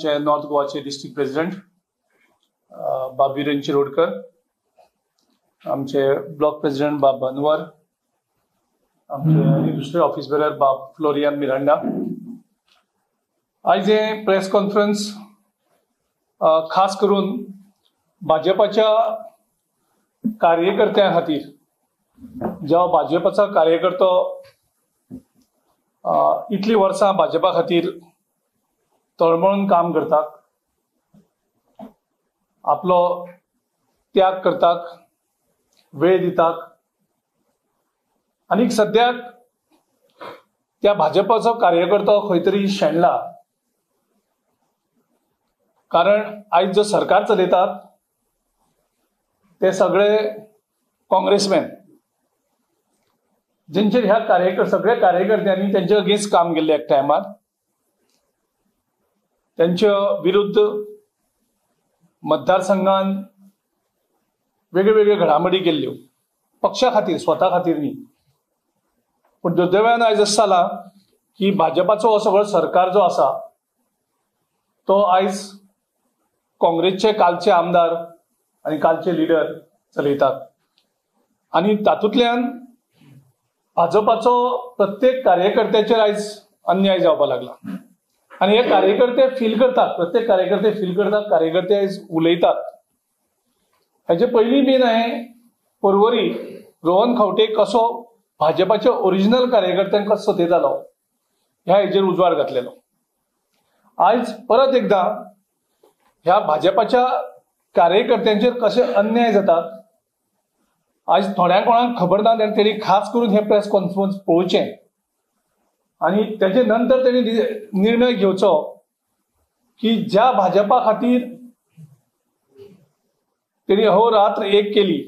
आमचे north गोवाचे district president बाब वीरेन शिरोडकर, आमचे ब्लॉक प्रेसिडेंट बाब बनवर, आमचे दुसरे ऑफिस बेरर बाब फ्लोरियन मिरांडा. आज हे प्रेस कॉन्फरन्स खास करून भाजपाच्या कार्यकर्त्यां खातीर, जेव्हा भाजपाचा कार्यकर्तो इतली वर्सां भाजपा खातीर तळमळून काम करतात, आपलो त्याग करतात, वेळ दितात, आणि सद्याक त्या भाजपाचो कार्यकर्तो खंय तरी शेणला. कारण आज जो सरकार चलयतात ते सगळे काँग्रेसमॅन, जेंचेर ह्या सगळ्या कार्यकर्त्यांनी त्यांच्या अगेन्स्ट काम केल्लें एक टायमार. त्यांच्या विरुद्ध मतदारसंघान वेगवेगळ्यो घडामोडी केल्ल्यो, पक्षा खातीर, स्वता खातीर न्ही. पण दुर्दैवान आयज असं जाला की भाजपाचो हो सगळो सरकार जो आसा तो आयज काँग्रेसचे कालचे आमदार आणि कालचे लिडर चलयतात, आणि तातूंतल्यान भाजपाचो प्रत्येक कार्यकर्त्याचेर आयज अन्याय जावपाक लागला. आणि हे कार्यकर्ते फील करतात, प्रत्येक कार्यकर्ते फील करतात, कार्यकर्ते आयज उलयतात. हेजे पयलीं बीन हांवें परवरी रोहन खंवटे कसो भाजपाच्या ओरिजिनल कार्यकर्त्यांक कसो सतयतालो ह्या हेजेर उजवाड घातलेलो. आयज परत एकदा ह्या भाजपाच्या कार्यकर्त्यांचेर कशे अन्याय जातात आयज थोड्या कोणाक खबर ना, तेणी खास करून हे प्रेस कॉन्फरन्स पळोवचें आणि त्याचे नंतर त्यांनी निर्णय घेवचो की ज्या भाजपा खातीर त्यांनी अहोरात्र एक केली,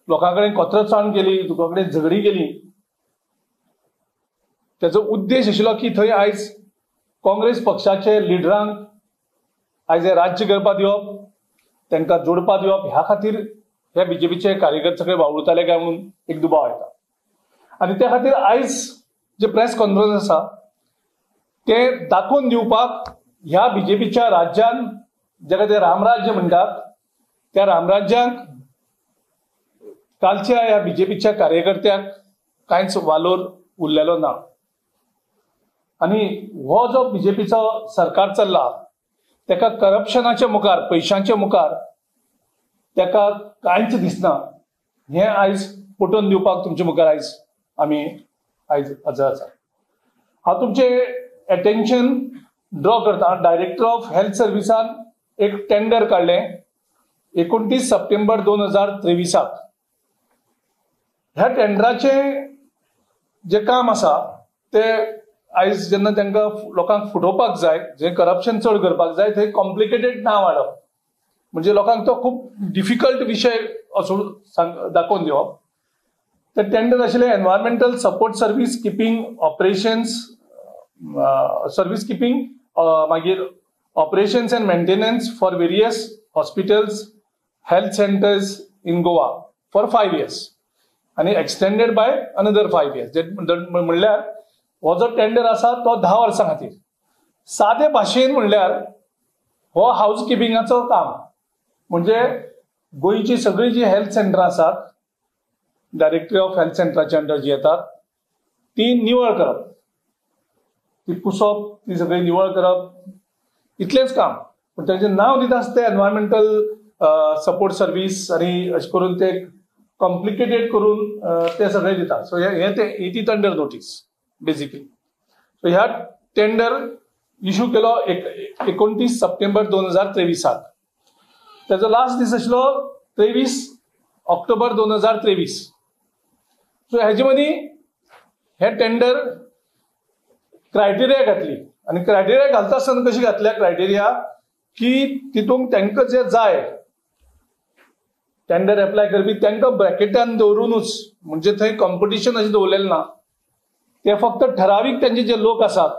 लोकांकडे कोत्रसाण केली, लोकांकडे झगडी केली, त्याचो उद्देश आशिल्लो की थंय आयज काँग्रेस पक्षाचे लिडरांक आयज हे राज्य करपाक दिवप, तांकां जोडपाक दिवप, ह्या खातीर ह्या बीजेपीचे कार्यकर्ते सगळे वावुरताले काय म्हणून एक दुबाव येता. आणि त्या खातीर आयज जे प्रेस कॉन्फरन्स आसा ते दाखोवन दिवपाक ह्या बीजेपीच्या राज्यान, जाका ते रामराज्य म्हणटात, त्या रामराज्यांक कालच्या ह्या बीजेपीच्या कार्यकर्त्याक कांयच वालोर उरलेलो ना. आणि हो जो बीजेपीचो सरकार चल्ला तेका करप्शनाच्या मुखार, पैशांच्या मुखार तेका कांयच दिसना. हे आयज पटोवन दिवपाक तुमचे मुखार आयज आमी आयज हजर आसा. हांव तुमचे अटेन्शन ड्रॉ करता. डायरेक्टर ऑफ हेल्थ सर्विसान एक टेंडर काढलें 29 सप्टेंबर 2023. ह्या टेंडराचे जे काम आसा ते आयज जेन्ना तांकां लोकांक फुटोवपाक जाय, जे करप्शन चड करपाक जाय, थंय कॉम्प्लिकेटेड ना वाडप, म्हणजे लोकांक तो खूब डिफिकल्ट विशय असो दाखोवन दिवप. ते टेंडर आशिल्लें environmental support service keeping operations, service keeping, मागीर operations and maintenance for various hospitals, health centres in Goa for 5 years आणि एक्सटेंडेड बाय अनदर 5 years. म्हणल्यार हो जो टेंडर आसा तो 10 वर्सां खातीर. सादे भाशेन म्हणल्यार हो हाऊस किपिंगाचो काम, म्हणजे गोंयची सगळी जी हेल्थ सेंटरां आसात, डायरेक्टरी ऑफ हेल्थ सेंटराच्या अंडर जी येतात, ती निवळ करप, ती पुसप, ती सगळी निवळ करप, इतलेंच काम. पण ताचें नांव दिता आसता तें एनवायरमेंटल सपोर्ट सर्वीस, आणि अशें करून ते कॉम्प्लिकेटेड करून ते सगळे दितात. सो हे ते 80th under notice basically. So ह्या टेंडर इश्यू केलो 29 सप्टेंबर 2023. त्याचो लास्ट दीस आशिल्लो 23 ऑक्टोबर 2023. सो हेजे मदीं हे टेंडर क्रायटेरिया घातली, आणि क्रायटेरिया घालता आसतना कशी घातल्या क्रायटेरिया की तितूंक तांकां जे जाय टेंडर एप्लाय करपी तांकां ब्रॅकेटान दवरूनच, म्हणजे थंय कॉम्पिटिशन अशें दवरलेलें ना. ते फक्त ठरावीक त्यांचे जे लोक आसात,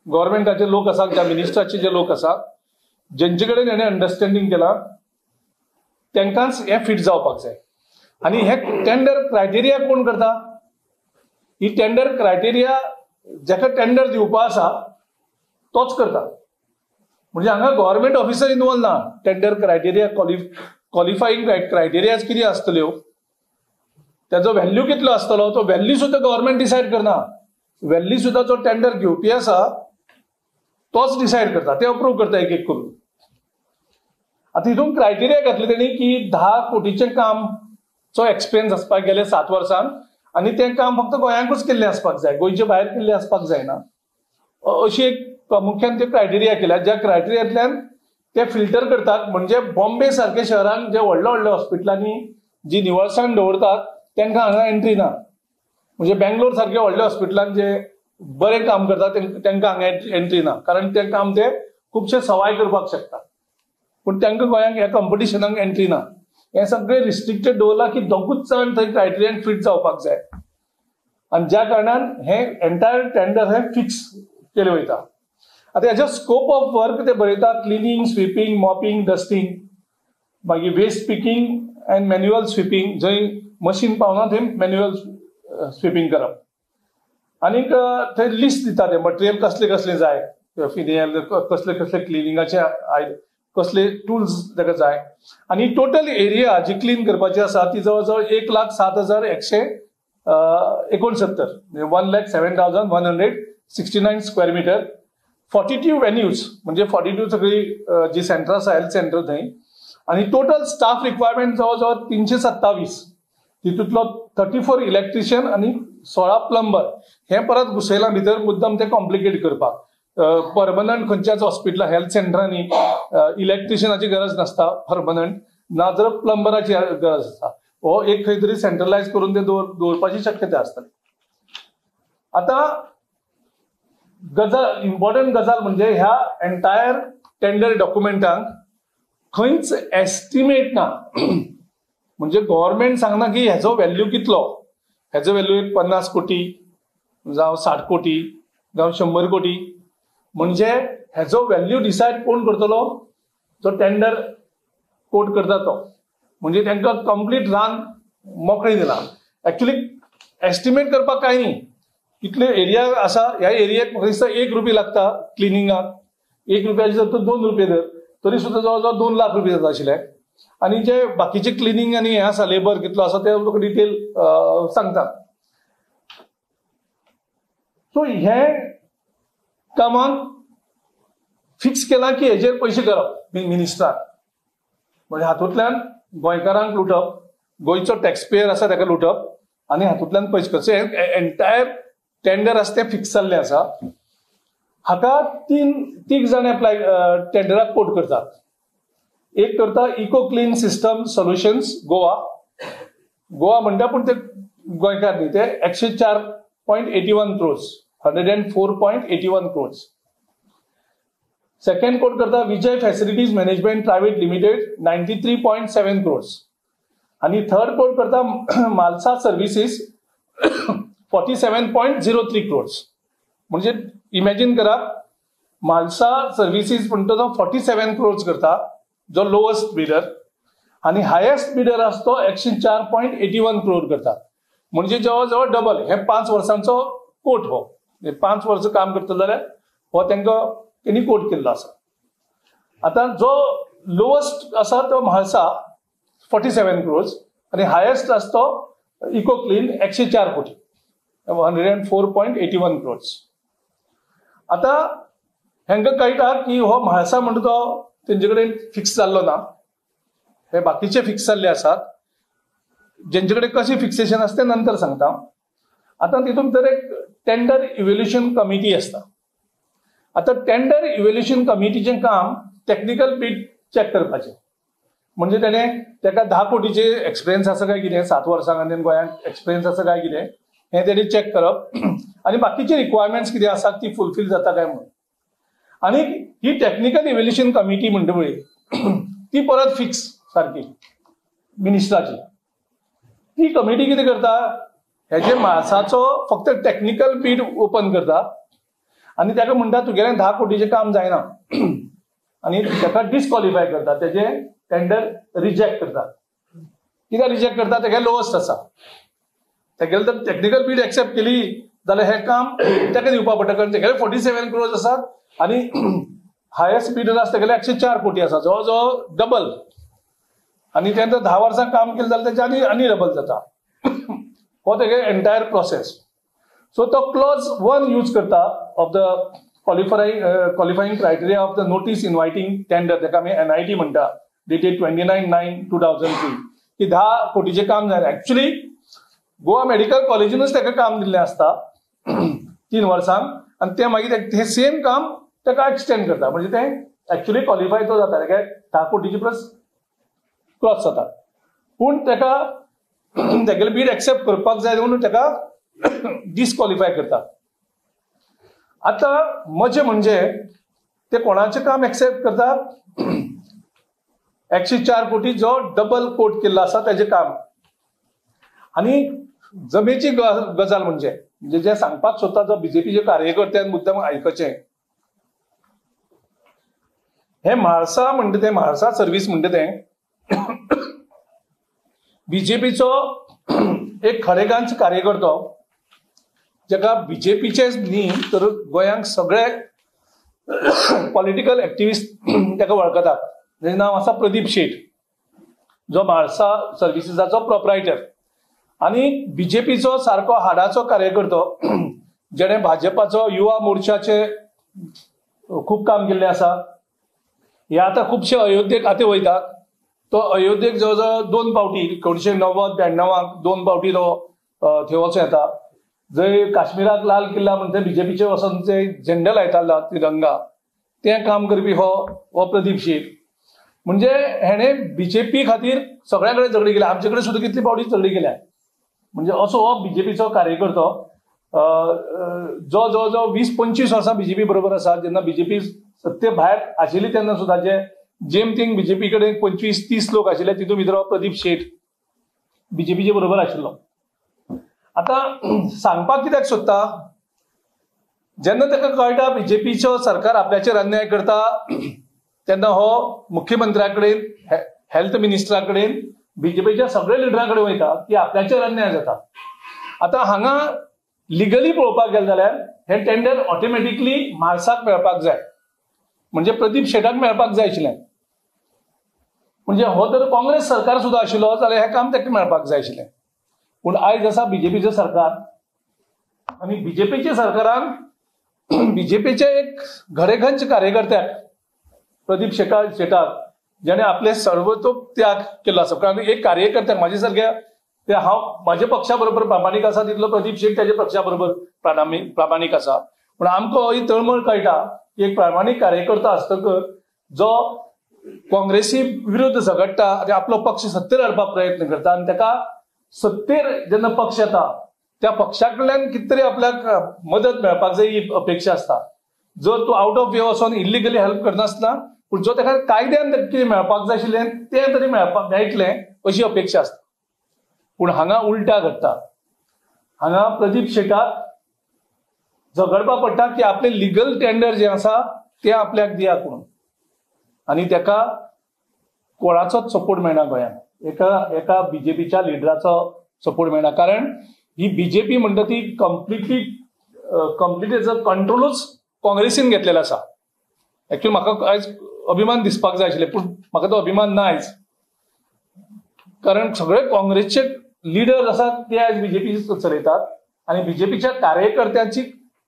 गव्हर्नमेंटाचे लोक आसात, त्या मिनिस्टराचे जे लोक आसात, जेंचे कडेन हेणें अंडरस्टँडिंग केला तांकांच हे फिट जावपाक जाय. आणि हे टेंडर क्रायटेरिया कोण करता? ही टेंडर क्रायटेरिया जाका टेंडर दिवपा आसा तोच करता. म्हणजे हांगा गव्हर्नमेंट ऑफिसर इन्वॉल्व ना. टेंडर क्रायटेरिया क्वॉलिफाईंग क्रायटेरिया कितें आसतल्यो, त्याचो व्हॅल्यू कितलो आसतलो तो व्हॅल्यू सुद्धा गव्हर्नमेंट डिसायड करना. व्हॅल्यू सुद्धा जो टेंडर घेवपी आसा तोच डिसायड करता, ते अप्रूव्ह करता एक एक करून. आता हितून क्रायटेरिया घातले तेणी की 10 कोटीचें कामचो एक्सपिरियन्स आसपाक गेले 7 वर्सांत, आनी तें काम फक्त गोंयांकूच केल्लें आसपाक जाय, गोंयचे भायर केल्लें आसपाक जायना. अशी एक प्रामुख्यान ते क्रायटेरिया केल्या, ज्या क्रायटेरियांतल्यान ते फिल्टर करतात. म्हणजे बॉम्बे सारख्या शहरांत जे व्हडल्या व्हडल्या हॉस्पिटलांनी जी निवळसाण दवरतात तांकां हांगा एंट्री ना. म्हणजे बेंगलोर सारख्या व्हडल्या हॉस्पिटलांत जे बरें काम करतात तांकां हांगा एंट्री ना, कारण तें काम ते खुबशे सवाय करपाक शकतात. पूण तांकां गोंयांक ह्या कॉम्पिटिशनाक एंट्री ना. हें सगळें रिस्ट्रिक्टेड दवरलां की दोगूच जाण थंय क्रायटेरियान फिट जावपाक जाय, आनी ज्या कारणान हें एंटायर टेंडर हें फिक्स केलें वयता. आतां हेजो स्कोप ऑफ वर्क ते बरयता क्लिनिंग, स्विपींग, मॉपिंग, डस्टिंग, मागीर waste picking and manual sweeping, जंय मशीन पावना थंय मॅन्युअल स्विपींग करप. आनीक थंय लिस्ट दिता ते मटेरियल कसलें कसलें जाय, फिनेल कसले कसले क्लिनिंगाचे कसले टूल्स ताका जाय. आनी टोटल एरिया जी क्लीन करपाची आसा ती जवळ जवळ 1,07,169 1,07,169 स्क्वेअर मिटर, 42 व्हेन्यूज, म्हणजे 42 सगळी जी सेंटर आसा हेल्थ सेंटर थंय. आनी टोटल स्टाफ रिक्वायरमेंट जवळ जवळ 327. तितूंतलो 34 इलेक्ट्रिशियन आनी 16 प्लंबर. हें परत घुसयलां भितर मुद्दम ते कॉम्प्लिकेट करपाक. परमनंट खंयच्याच हॉस्पिटलां हेल्थ सेंटरांनी इलेक्ट्रिशियनाची गरज नासता परमनंट, ना तर प्लंबराची गरज आसता. हो एक खंय तरी सेंट्रलायज करून ते दवरपाची शक्यता आसतली. आता गजाल, इम्पॉर्टंट गजाल म्हणजे ह्या एंटायर टेंडर डॉक्युमेंटांक खंयच एस्टिमेट ना. म्हणजे गव्हर्नमेंट सांगना की हेजो व्हॅल्यू कितलो, हेजो व्हॅल्यू 50 कोटी जावं 60 कोटी जावं 100 कोटी. म्हणजे हेजो व्हॅल्यू डिसायड कोण करतलो, जो टेंडर कोट करता तो. म्हणजे तांकां कंप्लीट रान मोकळें दिलां. एक्चुअली एस्टिमेट करपाक कांय न्ही, कितले एरिया आसा, ह्या एरियाक म्हाका दिसता 1 रुपया लागता क्लिनिंगाक. 1 रुपयाचे जर तर 2 रुपये धर, तरी सुद्धा जवळ जवळ 2 लाख रुपये जाता आशिल्ले. आनी जे बाकीचे क्लिनिंग आनी हें आसा लेबर कितलो आसा ते तुका डिटेल सांगता. सो हे कामाक फिक्स केलां की हेजेर पयशे करप मिनिस्टरान. म्हणजे हातूंतल्यान गोंयकारांक लुटप, गोंयचो टॅक्स पेयर आसा ताका लुटप आनी हातूंतल्यान पयशे करप. एंटायर टेंडर आसा तें फिक्स जाल्लें आसा. हाका तीग जाण एप्लाय टेंडराक कोट करतात. एक करता eco clean system solutions Goa. Goa म्हणटा पूण ते गोंयकार न्ही, ते 104.81 crores, 104.81 crores. सेकंड कोट करता Vijay facilities management private limited 93.7 crores. आणि थर्ड कोट करता मालसा सर्व्हिसेस 47.03 crores. म्हणजे इमॅजिन करा, मालसा सर्व्हिसेस म्हणटा तो 47 crores करता, जो लोएस्ट बिडर, आणि हायेस्ट बिडर आसा तो 104.81 crore करता. म्हणजे जवळ जवळ डबल. हे 5 वर्सांचो कोट. हो 5 वर्स काम करता जाल्यार हो तांकां तेणी कोट केल्लो आसा. आता जो लोएस्ट आसा तो म्हाळसा 47 crores आनी हायेस्ट आसा तो इको क्लीन 104 कोटी 104.81 crores. आता हांकां कळटा की हो म्हाळसा म्हणटा तो तेंचे कडेन फिक्स जाल्लो ना, हे बाकीचे फिक्स जाल्ले आसात. जेंचे कडेन कशें फिक्सेशन आसा तें नंतर सांगता. आता तितून भितर एक टेंडर इव्हॅल्युएशन कमिटी आसता. आता टेंडर इव्हॅल्युएशन कमिटीचें काम टेक्निकल बीट चॅक करपाचें. म्हणजे ताका 10 कोटीचे एक्सपिरियन्स आसा काय कितें, 7 वर्सां आनी गोंयांत एक्सपिरियन्स आसा काय कितें, हें तेणी चॅक करप. आनी बाकीची रिक्वायरमेंट्स कितें आसा ती फुलफील जाता काय म्हणून. आनी ही टेक्निकल इव्हॅल्युएशन कमिटी म्हणटा पळय ती परत फिक्स सारकी मिनिस्टराची. ती कमिटी कितें करता, हेजे म्हाळसाचो फक्त टेक्निकल बीड ओपन करता आनी ताका म्हणटा तुगेलें 10 कोटीचें काम जायना आनी ताका डिस्क्वॉलिफाय करता, तेजे टेंडर रिजेक्ट करता. कित्याक रिजेक्ट करता, तेगे लोएस्ट आसा. तेगेलें जर टेक्निकल बीड एक्सेप्ट केली जाल्यार हें काम ताका दिवपा पडटा, कारण तेगेले 47 crores आसात आनी हायेस्ट बिडर आसा तेगेले 104 कोटी आसा, जवळ डबल. आनी तेन्ना 10 वर्सां काम केलें जाल्यार तेचे आनी डबल जाता. हो तेगे एंटायर प्रोसेस. सो तो क्लॉज 1 यूज करता of the qualifying criteria of the notice inviting tender, तेका आमी NIT म्हणटा, डेटेड 29/9/2003, की 10 कोटीचें काम जालें. एक्चुअली गोवा मेडिकल कॉलेजीनच तेका काम दिल्लें आसता 3 वर्सांक, आनी ते मागीर हे सेम काम तेका एक्सटेंड करता. म्हणजे ते एक्चुअली क्वॉलिफाय तो जाता, तेका 10 कोटीची प्लस क्रॉस जाता. पूण तेका तेगेले बीड एक्सेप्ट करपाक जाय म्हणून तेका डिस्क्वॉलिफाय करता. आतां मजे म्हणजे ते कोणाचें काम एक्सेप्ट करता, 104 कोटी जो डबल कोट केल्लो आसा तेजें काम. आनी जमेची गजाल म्हणजे जे सांगपाक सोदता जो बीजेपीचे कार्यकर्त्यान मुद्दम आयकचें, हे म्हाळसा म्हणटा ते म्हाळसा सर्व्हिस म्हणटा ते बीजेपीचो एक खरेगांच कार्यकर्तो, जाका बीजेपीचेच न्ही तर गोंयांक सगळे पॉलिटिकल एक्टिविस्ट ताका वळखतात. तेजें नांव आसा प्रदीप शेट, जो म्हाळसा सर्विसीसाचो प्रोप्रायटर आनी बीजेपीचो सारको हाडाचो कार्यकर्तो, जेणे भाजपाचो युवा मोर्चाचे खूब काम केल्लें आसा. हे आतां खुबशे अयोध्येक आतां वयता. तो अयोध्येक जवळ 2 फावटी 1990-92 2 फावटी तो थंय वचूं येता. जंय काश्मीराक लाल किल्ला म्हणटा बीजेपीचे वचून ते झेंडा लायतालो तिरंगा, तें काम करपी हो प्रदीप शेट. म्हणजे हेणे बीजेपी खातीर सगळ्या कडेन झगडी केल्या. आमचे कडेन सुद्दां कितली फावटी झगडी केल्या. म्हणजे असो हो बीजेपीचो कार्यकर्तो, जो जवळ 20-25 वर्सां बीजेपी बरोबर आसा. जेन्ना बीजेपी सत्ते भायर आशिल्ली तेन्ना सुद्दां जे जेम थिंग बीजेपी कडेन 25-30 लोक आशिल्ले, तितून भितर हो प्रदीप शेट बीजेपीचे बरोबर आशिल्लो. आतां सांगपाक कित्याक सोदता, जेन्ना ताका कळटा बीजेपीचो सरकार आपल्याचेर अन्याय करता, तेन्ना हो मुख्यमंत्र्या कडेन, हेल्थ मिनिस्टरा कडेन, बीजेपीच्या सगळ्या लिडरां कडेन वयता की आपल्याचेर अन्याय जाता. आतां हांगा लिगली पळोवपाक गेले जाल्यार हे टेंडर ऑटोमॅटिकली म्हाळसाक मेळपाक जाय, म्हणजे प्रदीप शेटाक मेळपाक जाय आशिल्लें. म्हणजे हो जर काँग्रेस सरकार सुद्दां आशिल्लो जाल्यार हे काम ताका मेळपाक जाय आशिल्लें. पूण आयज आसा बीजेपीचें सरकार, आनी बीजेपीच्या सरकारान बीजेपीचे एक घरेघंच कार्यकर्त्याक प्रदीप शेटाक जेणे आपले सर्वतोप त्याग केलो आसा. कारण एक कार्यकर्त्याक म्हाजे सारक्या, ते हांव म्हाज्या पक्षा बरोबर प्रामाणीक आसा तितलो प्रदीप शेट त्याच्या पक्षा बरोबर प्रामाणीक आसा. पूण आमकां ही तळमळ कळटा की एक प्रामाणीक कार्यकर्तो आसतकर जो काँग्रेसी विरुद्ध झगडटा आनी आपलो पक्ष सत्तेर हाडपाक प्रयत्न करता, आनी ताका सत्तेर जेन्ना पक्ष येता त्या पक्षा कडल्यान कितें तरी आपल्याक मदत मेळपाक जाय ही अपेक्षा आसता. जर तूं आउट ऑफ वे वचोन इल्लिगली हेल्प करनासतना, पूण जो ताका कायद्यान कितें मेळपाक जाय आशिल्लें तें तरी मेळटलें अशी अपेक्षा आसता. पूण हांगा उलटा घडटा. हांगा प्रदीप शेटाक झगडपाक पडटा की आपलें लिगल टेंडर जें आसा तें आपल्याक दियात म्हणून, आनी ताका कोणाचोच सपोर्ट मेळना गोंयांत. एका बीजेपीच्या लिडराचो सपोर्ट मेळना. कारण ही बीजेपी म्हणटा ती कंप्लीट कंट्रोलूच काँग्रेसीन घेतलेलो आसा. एक्चुअली म्हाका आयज अभिमान दिसपाक जाय आशिल्लें, पूण म्हाका तो अभिमान ना आयज. कारण सगळे काँग्रेसचे लिडर आसात ते आयज बीजेपी चलयतात, आनी बीजेपीच्या कार्यकर्त्यांची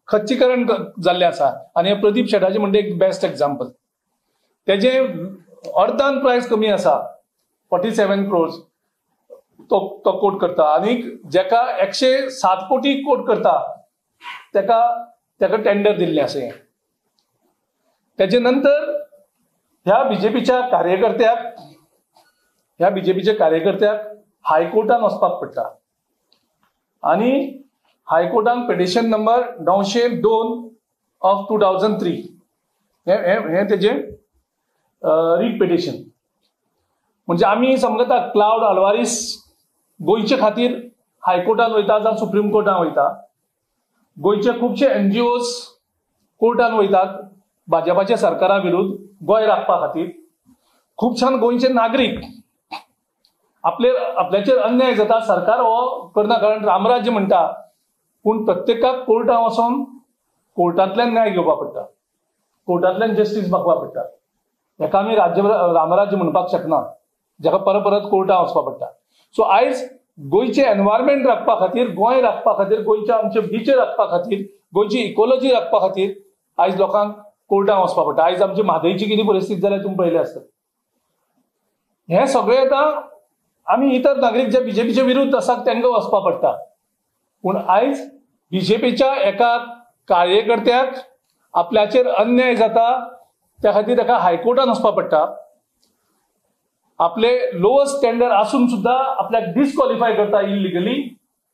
खच्चीकरण जाल्लें आसा. आनी प्रदीप शेटाचे म्हणजे एक बेस्ट एक्झाम्पल. तेजे अर्धान प्रायस कमी आसा, 47 crores तो कोट करता, आनी जेका 107 कोटी कोट करता तेका टेंडर दिल्लें आसा. तेजे नंतर ह्या बीजेपीच्या कार्यकर्त्याक हायकोर्टान वचपाक पडटा, आनी हायकोर्टान पिटिशन नंबर 902 of 2003 हे तेजे रीट पिटिशन. म्हणजे आमी समजता क्लाउड आल्वारीस गोंयचे खातीर हायकोर्टान वयता जावं सुप्रीम कोर्टान वयता. गोंयचे खुबशे NGOs कोर्टान वयतात भाजपाच्या सरकारा विरुद्ध गोंय राखपा खातीर. खुबशान गोंयचे नागरीक आपल्याचेर अन्याय जाता, सरकार हो करना कारण रामराज्य म्हणटा, पूण प्रत्येकाक कोर्टान वचोन कोर्टांतल्यान न्याय घेवपा पडटा. कोर्टांतल्यान जस्टीस मागपाक पडटा. हेका आमी रामराज्य म्हणपाक शकना, जाका परत परत कोर्टां वचपाक पडटा. सो आयज गोंयचे एनवायरमेंट राखपा खातीर, गोंय राखपा खातीर, गोंयचे आमचे बीच राखपा खातीर, गोंयची इकॉलॉजी राखपा खातीर आयज लोकांक कोर्टां वचपाक पडटा. आयज आमची म्हादयची कितें परिस्थिती जाल्यार तुमी पळयलें आसत. हे सगळें आतां आमी इतर नागरीक जे बीजेपीचे विरुद्ध आसात तांकां वचपाक पडटा. पूण आयज बीजेपीच्या एका कार्यकर्त्याक आपल्याचेर अन्याय जाता, त्या खातीर ताका हायकोर्टान वचपाक पडटा. आपले लोअस्ट टेंडर आसून सुद्धा आपल्याक डिस्क्वॉलिफाय करता इलिगली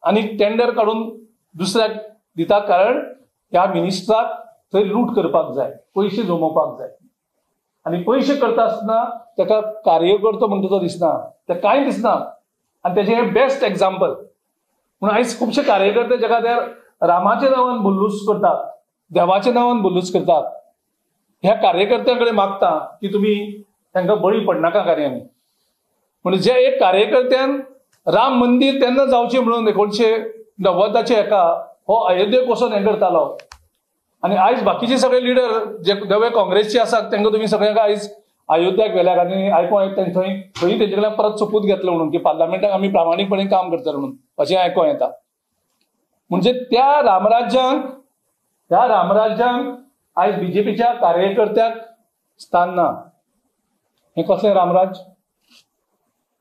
आनी टेंडर काडून दुसऱ्याक दिता, कारण ह्या मिनिस्टराक थंय लूट करपाक जाय, पयशे जमोवपाक जाय. आनी पयशे करता आसतना ताका कार्यकर्तो म्हणटा तो दिसना, तें कांय दिसना. आनी तेजें हें बेस्ट एग्जाम्पल. पूण आयज खुबशे कार्यकर्ते जाका ते रामाच्या नांवान बुल्लूस करतात, देवाच्या नांवान बुल्लूस करतात, ह्या कार्यकर्त्यां कडेन मागता की तुमी तांकां बळी पडनाका कार्यांनी. म्हणजे जे एक कार्यकर्त्यान राम मंदिर तेन्ना जावचें म्हणून 1990 हेका हो अयोध्येक वचून हें करतालो. आनी आयज बाकीचे सगळे लिडर जे नवे काँग्रेसचे आसात तांकां तुमी सगळ्यांक आयज अयोध्याक व्हेल्यात आनी आयकूं येता थंय तेंचे कडल्यान परत सोपूत घेतलो म्हणून की पार्लमेंटाक आमी प्रामाणीकपणे काम करतले म्हणून अशें आयकूं येता. म्हणजे ह्या रामराज्यांक आयज बीजेपीच्या कार्यकर्त्याक स्थान ना. हें कसलें रामराज?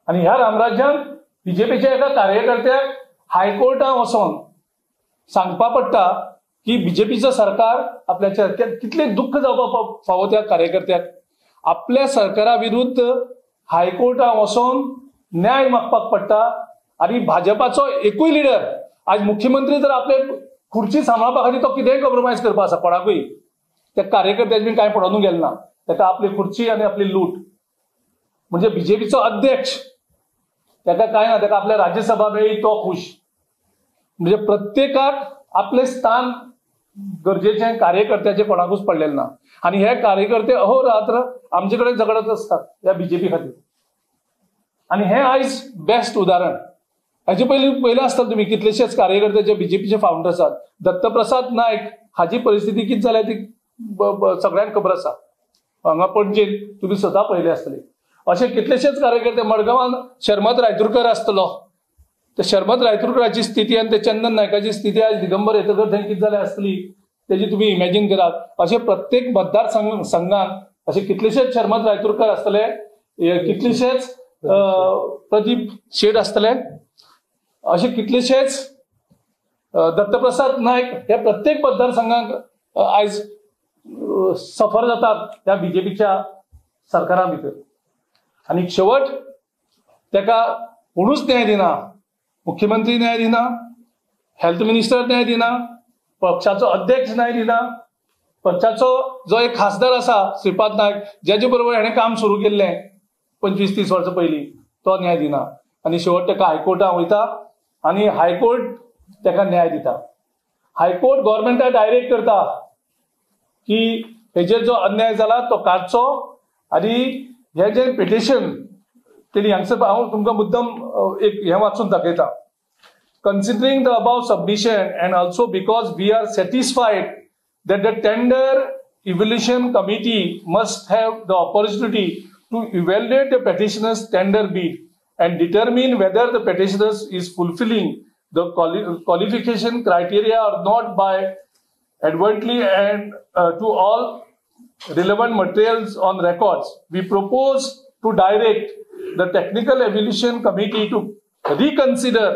आनी ह्या रामराज्यांक बीजेपीच्या एका कार्यकर्त्याक हायकोर्टात वचोन सांगपाक पडटा की बीजेपीचं सरकार आपल्याचेर कितलें दुख्ख जावपाक फावो त्या कार्यकर्त्याक. आपल्या सरकारा विरुद्ध हायकोर्टात वचोन न्याय मागपाक पडटा. आनी भाजपाचो एकूय लिडर आज मुख्यमंत्री जर आपले खुर्ची सांबाळपा खातीर तो कितेंय कॉम्प्रोमायज करपाक आसा कोणाकूय, त्या कार्यकर्त्याक बीन कांय पडूंक गेलें ना. ताका आपली खुर्ची आनी आपली लूट. म्हणजे बीजेपीचो अध्यक्ष ताका कांय ना, ताका आपल्या राज्यसभा मेळ्ळी तो खुश. म्हणजे प्रत्येकाक आपले स्थान गरजेचे कार्यकर्त्याचे कोणाकूच पडलेले ना. आनी हे कार्यकर्ते अहोरात्र आमचे कडेन झगडत असतात ह्या बीजेपी खातीर. आनी हे आयज बेस्ट उदाहरण. हाचे पयलें आसतलें तुमी कितलेशेच कार्यकर्ते जे बीजेपीचे फाउंडर आसात. दत्तप्रसाद नायक हाची परिस्थिती कितें जाल्या ती सगळ्यांक खबर आसा. हांगा पणजेन तुमी स्वता पळयलें आसतलें. अशे कितलेशेच कार्यकर्ते मडगांवान शर्मत रायतुरकर आसतलो. ते शर्मत रायतुरकराची स्थिती आनी ते चंदन नायकाची स्थिती आज दिगंबर येतकर थंय कितें जाल्यार आसतली तेजी तुमी इमॅजिन करात. अशे प्रत्येक मतदार संघान अशे कितलेशेच शर्मत रायतुरकर आसतले, कितलेशेच प्रदीप शेट आसतले, अशे कितलेशेच दत्तप्रसाद नायक हे प्रत्येक मतदारसंघाक आयज सफर जातात त्या बीजेपीच्या सरकारा भितर. आनी शेवट ताका कोणूच न्याय दिना. मुख्यमंत्री न्याय दिना, हेल्थ मिनिस्टर न्याय दिना, पक्षाचो अध्यक्ष न्याय दिना, पक्षाचो जो एक खासदार आसा श्रीपाद नायक ज्याचे बरोबर हेणें काम सुरू केल्लें 25-30 वर्सां पयलीं, तो न्याय दिना. आनी शेवट ताका हायकोर्टात वयता आनी हायकोर्ट ताका न्याय दिता. हायकोर्ट गव्हर्मेंटाक डायरेक्ट करता की हेजेर जो अन्याय जाला तो काडचो. आनी हे जे पिटिशन तेणी हांगसर हांव तुमकां मुद्दम एक हें वाचून दाखयता. Considering the above submission and also because we are satisfied that the tender evaluation committee must have the opportunity to evaluate the petitioner's tender bid and determine whether the petitioner is fulfilling the qualification criteria or not by advertently and to all relevant materials on records, we propose to direct the technical evaluation committee to reconsider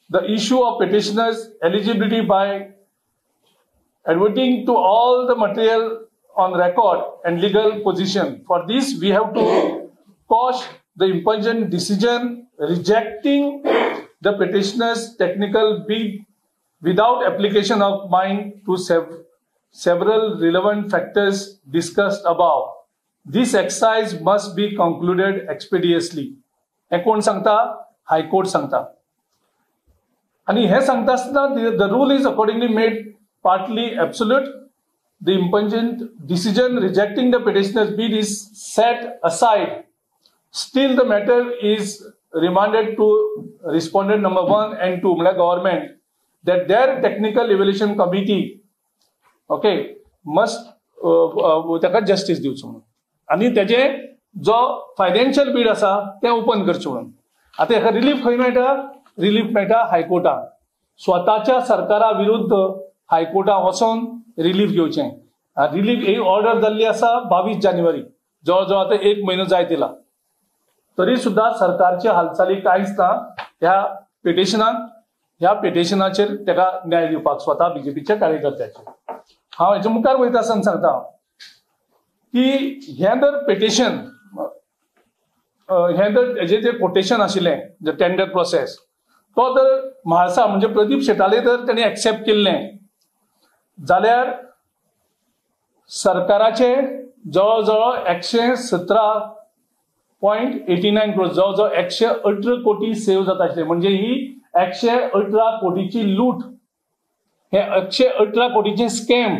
the issue of petitioner's eligibility by adverting to all the material on record and legal position. For this, we have to quash the impungent decision rejecting the petitioner's technical bid without application of mind to several relevant factors discussed above. This exercise must be concluded expeditiously. हे कोण सांगता? High court सांगता. आणि हे सांगता आसतना the rule is accordingly made partly absolute. The impungent decision rejecting the petitioner's bid is set aside. Still the matter is remanded to respondent number 1 and 2, मतलब government, that their technical evaluation committee, okay, must ताका justice दिवचो म्हणून आनी तेजे जो financial Beed आसा तें open करचें म्हणून. आतां हेका रिलीफ खंय मेळटा? रिलीफ मेळटा हायकोर्टान. स्वताच्या सरकारा विरुद्ध हायकोर्टात वचून रिलीफ घेवचें. रिलीफ ही ऑर्डर जाल्ली आसा 22 जानेवारी, जवळ जवळ आता 1 म्हयनो जायत येयला. तरी सुद्धा सरकारची हालचाली कांयच ना. ह्या पिटिशनाचेर ताका न्याय दिवपाक स्वता बीजेपीच्या कार्यकर्त्याचेर. हांव हेच्या मुखार वयता आसतना सांगता की हें जर पिटिशन हें जर हेजें जें कोटेशन आशिल्लें जे टेंडर प्रोसेस तो जर म्हाळसा म्हणजे प्रदीप शेटाले जर ताणें एक्सेप्ट केल्लें जाल्यार सरकाराचे जवळ जवळ 117.89 करोड जवळ जवळ 118 कोटी सेव्ह जाता आशिल्ले. म्हणजे ही 118 कोटीची लूट, हे 118 कोटीचे स्कॅम.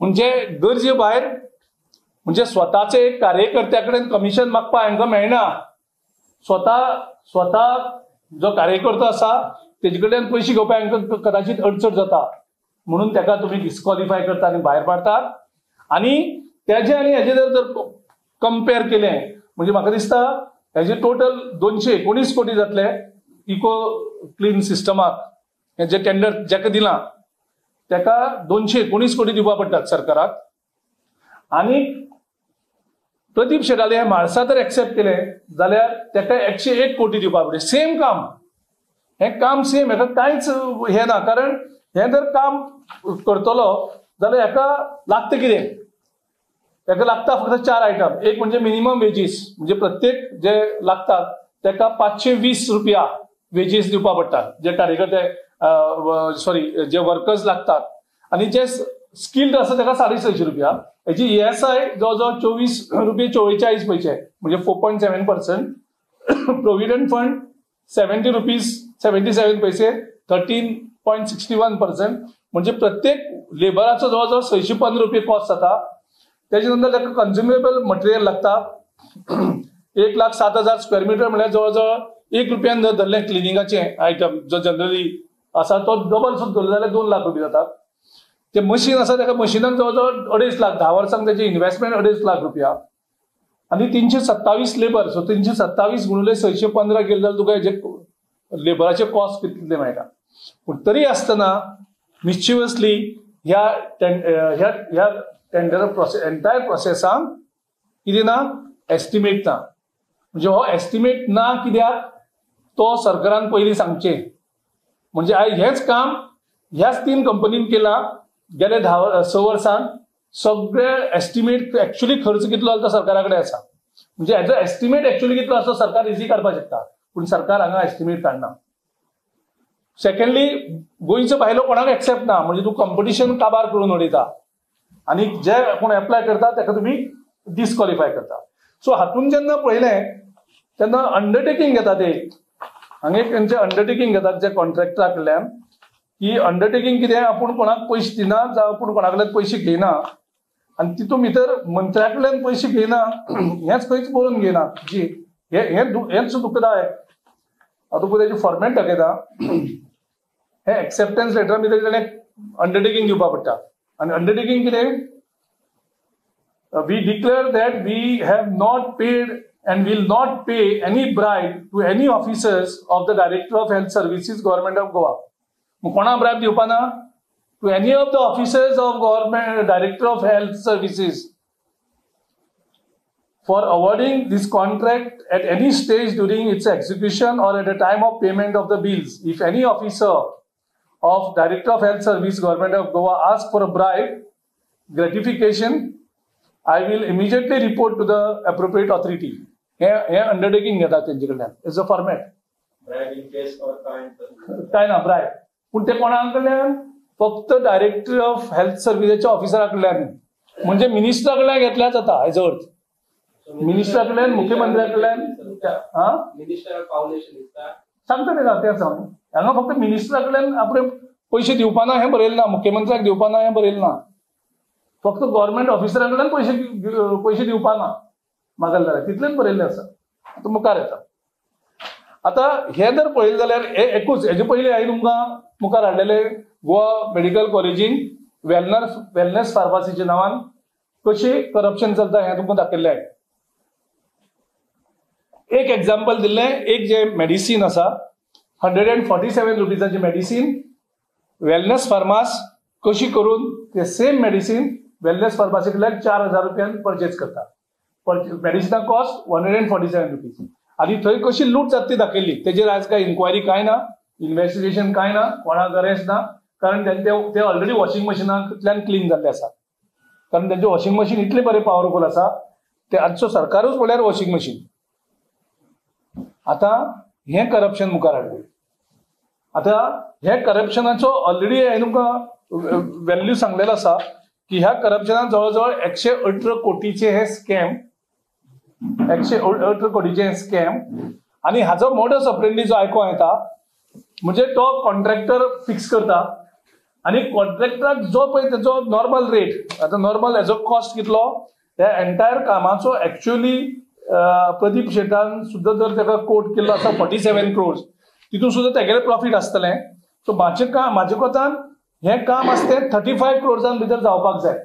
म्हणजे गरजे भायर म्हणजे स्वताचे एक कार्यकर्त्या कडेन कमिशन मागपाक हांकां मेळना. स्वता जो कार्यकर्तो आसा तेजे कडेन पयशे घेवपाक हांकां कदाचित अडचण जाता म्हणून ताका तुमी डिस्क्वॉलिफाय करता आनी भायर पाडतात. आनी तेजे आनी हेजे जर कंपेर केलें म्हणजे म्हाका दिसता हेजे टोटल 219 कोटी जातले इको क्लीन सिस्टमाक. हे जे टेंडर जाका दिलां ताका 219 कोटी दिवपा पडटात सरकाराक. आनी प्रदीप शेटाले हे म्हाळसा जर एक्सेप्ट केलें जाल्यार ताका 101 कोटी दिवपा पडटा. सेम काम, हें काम सेम, हेका कांयच हें ना. कारण हें जर काम करतलो जाल्यार हेका लागता कितें? ताका लागता फक्त 4 आयटम. एक म्हणजे मिनिमम वेजीस, म्हणजे प्रत्येक जे लागतात ताका 520 रुपया वेजीस दिवपा पडटात जे कार्यकर्ते जे वर्कर्स लागतात. आनी जे स्किल्ड आसा ताका 650 रुपया. हेची ESI जवळजवळ 24 रुपये 44 पैसे म्हणजे 4.7%. प्रोव्हिडंट फंड 70 रुपीज 77 पैसे 13.61%. म्हणजे प्रत्येक लेबराचो जवळजवळ 615 रुपये कॉस्ट जाता. त्याच्यानंतर ताका कन्झ्युमेबल मटेरियल लागता 1,07,000 स्क्वेअर मिटर म्हणजे जवळजवळ 1 रुपयान जर धरलें क्लिनिंगाचे आयटम जो जनरली आसा तो डबल सुद्दां धरलो जाल्यार 2 लाख रुपये जातात. ते मशीन आसा ताका मशिनाक जवळजवळ 2.5 लाख 10 वर्सांक त्याची इन्व्हेस्टमेंट 2.5 लाख रुपया. आनी 327 लेबर, सो 327 गुणिले 615 केले जाल्यार तुका हेजे लेबराचे कॉस्ट कितले मेळटा. पूण तरी आसतना मिस्चिवसली ह्या टेंडर प्रोसेस एंटायर प्रोसेसांक कितें ना? एस्टिमेट ना. म्हणजे हो एस्टिमेट ना कित्याक तो सरकारान पयलीं सांगचें. म्हणजे आयज हेच काम ह्याच 3 कंपनीन केलां गेले 6 वर्सांत. सगळे एस्टिमेट एक्चुअली खर्च कितलो जाता सरकारा कडेन आसा. म्हणजे हेजो एस्टिमेट एक्चुअली कितलो आसा सरकार इजी काडपाक शकता पूण सरकार हांगा एस्टिमेट काडना. सेकंडली गोंयचो भायलो कोणाक एक्सेप्ट ना. म्हणजे तूं कॉम्पिटिशन काबार करून उडयता आनी जे कोण एप्लाय करता ताका तुमी डिस्क्वॉलिफाय करता. सो हातून जेन्ना पळयलें तेन्ना अंडरटेकिंग घेता ते हांगा एक तेंचे अंडरटेकिंग घेतात जे कॉन्ट्रॅक्टरा कडल्यान की अंडरटेकिंग कितें आपूण कोणाक पयशे दिना जावं आपूण कोणा कडल्यान पयशे घेयना आनी तितून भितर मंत्र्या कडल्यान पयशे घेयना हेंच खंयच बरोवन घेयना. जी हेंच दुखदायक. हांव तुका तेजे फॉर्मेट दाखयता. हे एक्सेप्टन्स लेटरा भितर ताणें अंडरटेकिंग दिवपा पडटा. आनी अंडरटेकिंग कितें? We declare that we have not paid and will not pay any bribe to any officers of the Director of Health Services, Government of Goa. कोणा bribe दिवपाना? To any of the officers of Government, Director of Health Services for awarding this contract at any stage during its execution or at the time of payment of the bills. If any officer of Director of Health Service, Government of Goa asks for a bribe, gratification, I will immediately report to the appropriate authority. हे undertaking घेतात तेंचे कडल्यान. Is a format. काय ना bribe. पूण ते कोणा कडल्यान? फक्त डायरेक्टर ऑफ हेल्थ सर्व्हिसेच्या ऑफिसरा कडल्यान. म्हणजे मिनिस्टरा कडल्यान घेतल्या जाता हेजो अर्थ. मिनिस्टरा कडल्यान मुख्यमंत्र्या कडल्यान सांगता ते सांग. हांगा फक्त मिनिस्टरा कडल्यान आपले पयशे दिवपाना हें बरयलें ना. मुख्यमंत्र्याक दिवपाना हें बरयलें ना. फक्त गव्हर्नमेंट ऑफिसरा कडल्यान पयशे दिवपाना मागल जाल्यार तितलेंच बरयल्लें आसा. आतां मुखार येता. आतां हे जर पळयलें जाल्यार हे एकूच हेजे पयलीं हांवें तुमकां मुखार हाडलेले गोवा मेडिकल कॉलेजीन वेलनेस फार्मासीच्या नांवान कशी करप्शन चलता हे तुमकां दाखयल्लें आहे. एक एग्जाम्पल दिल्लें, एक जे मेडिसीन आसा 147 रुपीजाची मेडिसीन वेलनेस फार्मास कशी करून ते सेम मेडिसीन वेलनेस फार्मासी कडल्यान 4000 रुपयान परचेज करता. मेडिसिना कॉस्ट 147 रुपीज. आनी थंय कशी लूट जाता ती दाखयल्ली. तेजेर आज काय इन्क्वायरी काय ना, इन्व्हेस्टिगेशन काय ना, कोणाक अरेस्ट ना, कारण ते ऑलरेडी वॉशिंग मशिनांतल्यान क्लीन जाल्ले आसा. कारण त्यांचे वॉशिंग मशीन इतले बरे पॉवरफुल आसा, ते आजचो सरकारूच म्हळ्यार वॉशिंग मशीन. आता हे करप्शन मुखार हाडलें. आता हे करप्शनाचो ऑलरेडी हांवें तुमकां व्हॅल्यू सांगलेलो आसा की ह्या करप्शनान जवळजवळ 118 कोटीचे हे स्कॅम, 118 कोटीचे हे स्कॅम. आणि हाजो मोडस ऑपरेंडी जो आयकूंक येता म्हणजे तो कॉन्ट्रॅक्टर फिक्स करता आणि कॉन्ट्रॅक्टराक जो पळय तेजो नॉर्मल रेट, आता नॉर्मल हेजो कॉस्ट कितलो, ह्या एंटायर कामाचो एक्चुअली प्रदीप शेटान सुद्धा जर ताका कोट केल्लो आसा 47 crores, तितून सुद्धा तेगेलें प्रॉफिट आसतलें. सो म्हाजे कोतान हें काम आसा तें 35 crores भितर जावपाक जाय.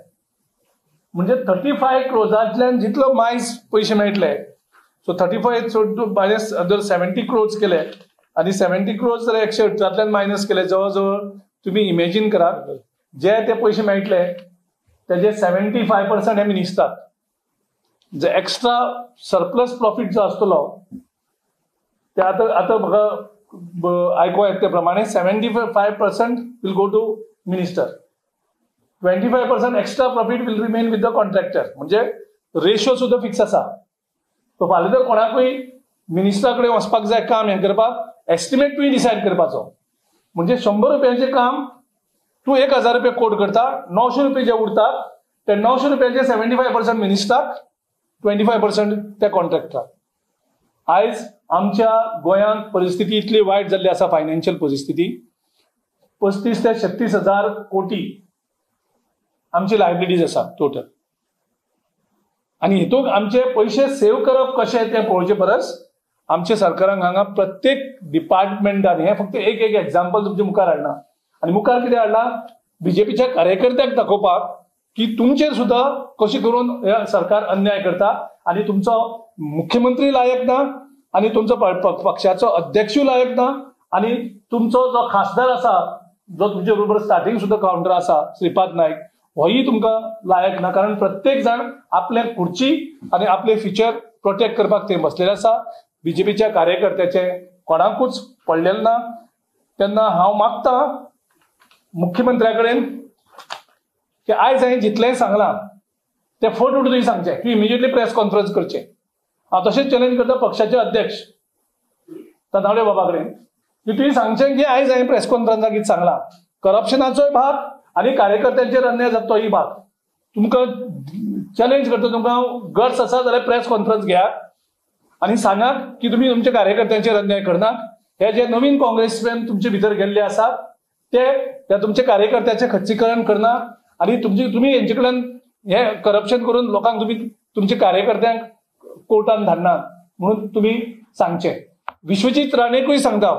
म्हणजे 35 crores जितलो मायज पयशे मेळटले, सो 35 मायनस जर 70 crores केले आणि 70 crores जर 118 मायनस केले, जवळजवळ तुम्ही इमेजिन करात जे ते पयशे मेळटले तेजे 75% हे मिनिस्टाक. जे एक्स्ट्रा सरप्लस प्रॉफिट जो आसतलो ते आता म्हाका आयकूंक येता ते प्रमाणे 75% will go to minister, 25% extra profit will remain with the contractor. म्हणजे रेशो सुद्धा फिक्स आसा. सो फाल्यां जर कोणाकूय मिनिस्टरा कडेन वचपाक जाय काम हें करपाक, एस्टिमेट तुवें डिसायड करपाचो. म्हणजे 100 रुपयांचें काम तूं 1000 रुपया कोट करता, 900 रुपये जे उरतात ते 900 रुपयांचे 75% मिनिस्टराक, 25% त्या कॉन्ट्रॅक्टराक. आयज आमच्या गोंयांत परिस्थिती इतली वायट जाल्ली आसा, फायनान्शियल परिस्थिती 35 ते 36 हजार कोटी आमची लायबिलिटीज आसा टोटल. आणि हितून आमचे पयशे सेव्ह करप कशे ते पळोवचे परस आमच्या सरकारान हांगा प्रत्येक डिपार्टमेंटान, हे फक्त एक एग्जाम्पल तुमच्या मुखार हाडना. आणि मुखार कितें हाडला, बीजेपीच्या कार्यकर्त्यांक दाखोवपाक की तुमचेर सुद्धा कशी करून हे सरकार अन्याय करता आणि तुमचो मुख्यमंत्री लायक ना, आणि तुमचो पक्षाचो अध्यक्षूय लायक ना, आणि तुमचो जो खासदार आसा जो तुमचे बरोबर स्टार्टिंग सुद्धा काउंटर आसा श्रीपाद नाईक, होही तुमकां लायक ना. कारण प्रत्येक जण आपले खुर्ची आणि आपले फ्युचर प्रोटेक्ट करपाक ते बसलेले आसा. बीजेपीच्या कार्यकर्त्याचे कोणाकूच पडलेले ना. तेन्ना हांव मागता मुख्यमंत्र्या कडेन की आयज हांवें जितलेंय सांगलां ते फट उठून तुवें सांगचें की इमिजिएटली प्रेस कॉन्फरन्स करचें. हांव तशेंच चॅलेंज करता पक्षाचे अध्यक्ष तनावडे बाबा कडेन की तुवें सांगचें की आयज हांवें प्रेस कॉन्फरन्साक कितें सांगलां, करप्शनाचोय भाग आणि कार्यकर्त्यांचेर अन्याय जाता तोही भाग. तुमकां चॅलेंज करता, तुमकां गट्स आसा जाल्यार प्रेस कॉन्फरन्स घेयात आणि सांगात की तुमी तुमच्या कार्यकर्त्यांचेर अन्याय करनात. हे जे नवीन काँग्रेसमॅन तुमचे भितर गेल्ले आसात ते तुमच्या कार्यकर्त्याचे खच्चीकरण करना आणि तुम्ही हेंचे कडल्यान हे करप्शन करून लोकांक तुम्ही तुमच्या कार्यकर्त्यांक कोर्टान धाडनात म्हणून तुम्ही सांगचे. विश्वजीत राणेकूय सांगता,